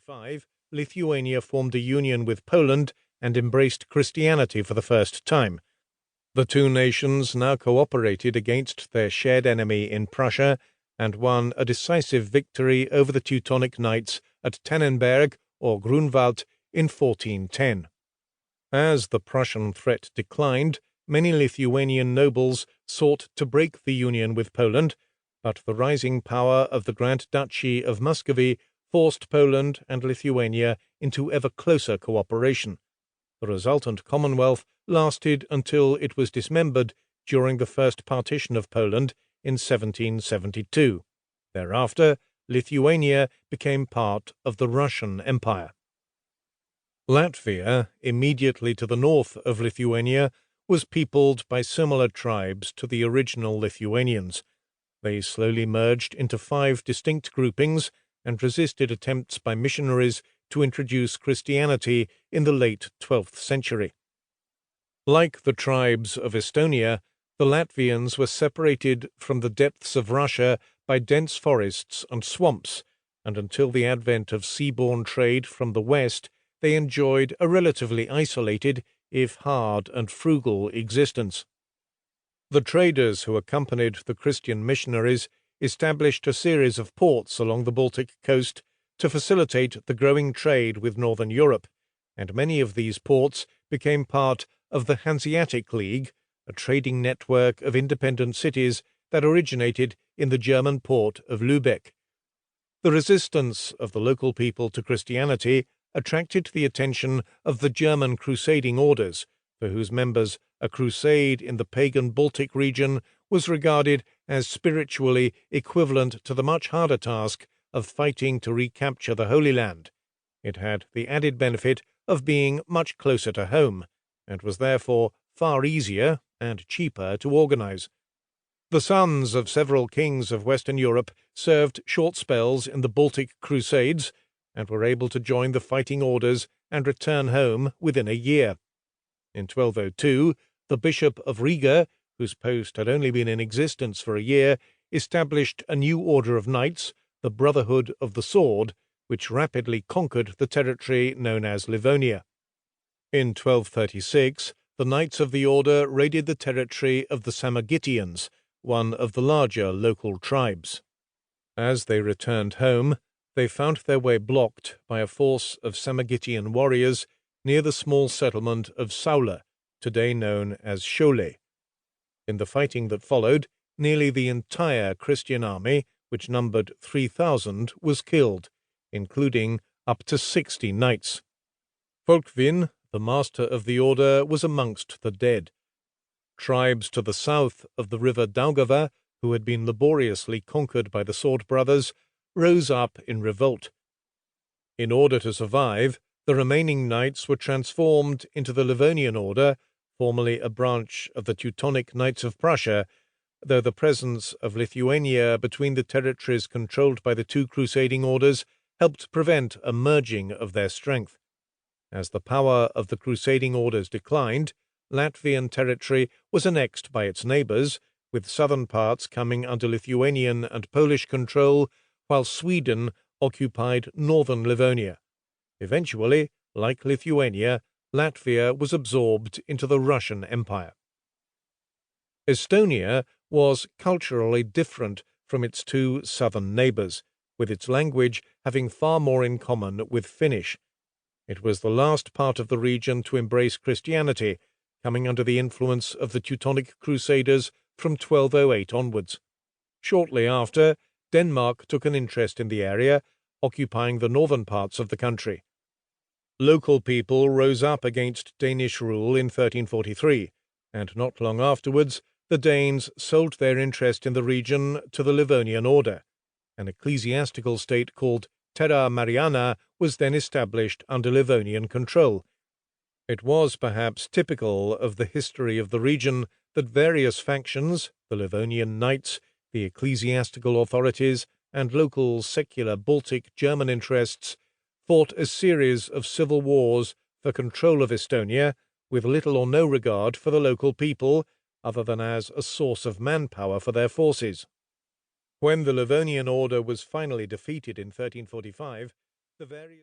1345, Lithuania formed a union with Poland and embraced Christianity for the first time. The two nations now cooperated against their shared enemy in Prussia and won a decisive victory over the Teutonic Knights at Tannenberg or Grunwald in 1410. As the Prussian threat declined, many Lithuanian nobles sought to break the union with Poland, but the rising power of the Grand Duchy of Muscovy forced Poland and Lithuania into ever closer cooperation. The resultant Commonwealth lasted until it was dismembered during the First Partition of Poland in 1772. Thereafter, Lithuania became part of the Russian Empire. Latvia, immediately to the north of Lithuania, was peopled by similar tribes to the original Lithuanians. They slowly merged into 5 distinct groupings and resisted attempts by missionaries to introduce Christianity in the late 12th century. Like the tribes of Estonia, the Latvians were separated from the depths of Russia by dense forests and swamps, and until the advent of seaborne trade from the west, they enjoyed a relatively isolated, if hard and frugal, existence. The traders who accompanied the Christian missionaries established a series of ports along the Baltic coast to facilitate the growing trade with northern Europe, and many of these ports became part of the Hanseatic League, a trading network of independent cities that originated in the German port of Lübeck. The resistance of the local people to Christianity attracted the attention of the German crusading orders, for whose members a crusade in the pagan Baltic region was regarded as spiritually equivalent to the much harder task of fighting to recapture the Holy Land. It had the added benefit of being much closer to home, and was therefore far easier and cheaper to organize. The sons of several kings of Western Europe served short spells in the Baltic Crusades, and were able to join the fighting orders and return home within a year. In 1202, the Bishop of Riga, whose post had only been in existence for a year, established a new order of knights, the Brotherhood of the Sword, which rapidly conquered the territory known as Livonia. In 1236, the Knights of the Order raided the territory of the Samogitians, one of the larger local tribes. As they returned home, they found their way blocked by a force of Samogitian warriors near the small settlement of Saula, today known as Shole. In the fighting that followed, nearly the entire Christian army, which numbered 3,000, was killed, including up to 60 knights. Folkvin, the master of the order, was amongst the dead. Tribes to the south of the river Daugava, who had been laboriously conquered by the Sword Brothers, rose up in revolt. In order to survive, the remaining knights were transformed into the Livonian order, formerly a branch of the Teutonic Knights of Prussia, though the presence of Lithuania between the territories controlled by the two crusading orders helped prevent a merging of their strength. As the power of the crusading orders declined, Latvian territory was annexed by its neighbours, with southern parts coming under Lithuanian and Polish control, while Sweden occupied northern Livonia. Eventually, like Lithuania, Latvia was absorbed into the Russian Empire. Estonia was culturally different from its two southern neighbours, with its language having far more in common with Finnish. It was the last part of the region to embrace Christianity, coming under the influence of the Teutonic Crusaders from 1208 onwards. Shortly after, Denmark took an interest in the area, occupying the northern parts of the country. Local people rose up against Danish rule in 1343, and not long afterwards the Danes sold their interest in the region to the Livonian order. An ecclesiastical state called Terra Mariana was then established under Livonian control. It was perhaps typical of the history of the region that various factions, the Livonian Knights, the ecclesiastical authorities, and local secular Baltic German interests, fought a series of civil wars for control of Estonia, with little or no regard for the local people, other than as a source of manpower for their forces. When the Livonian order was finally defeated in 1345, the various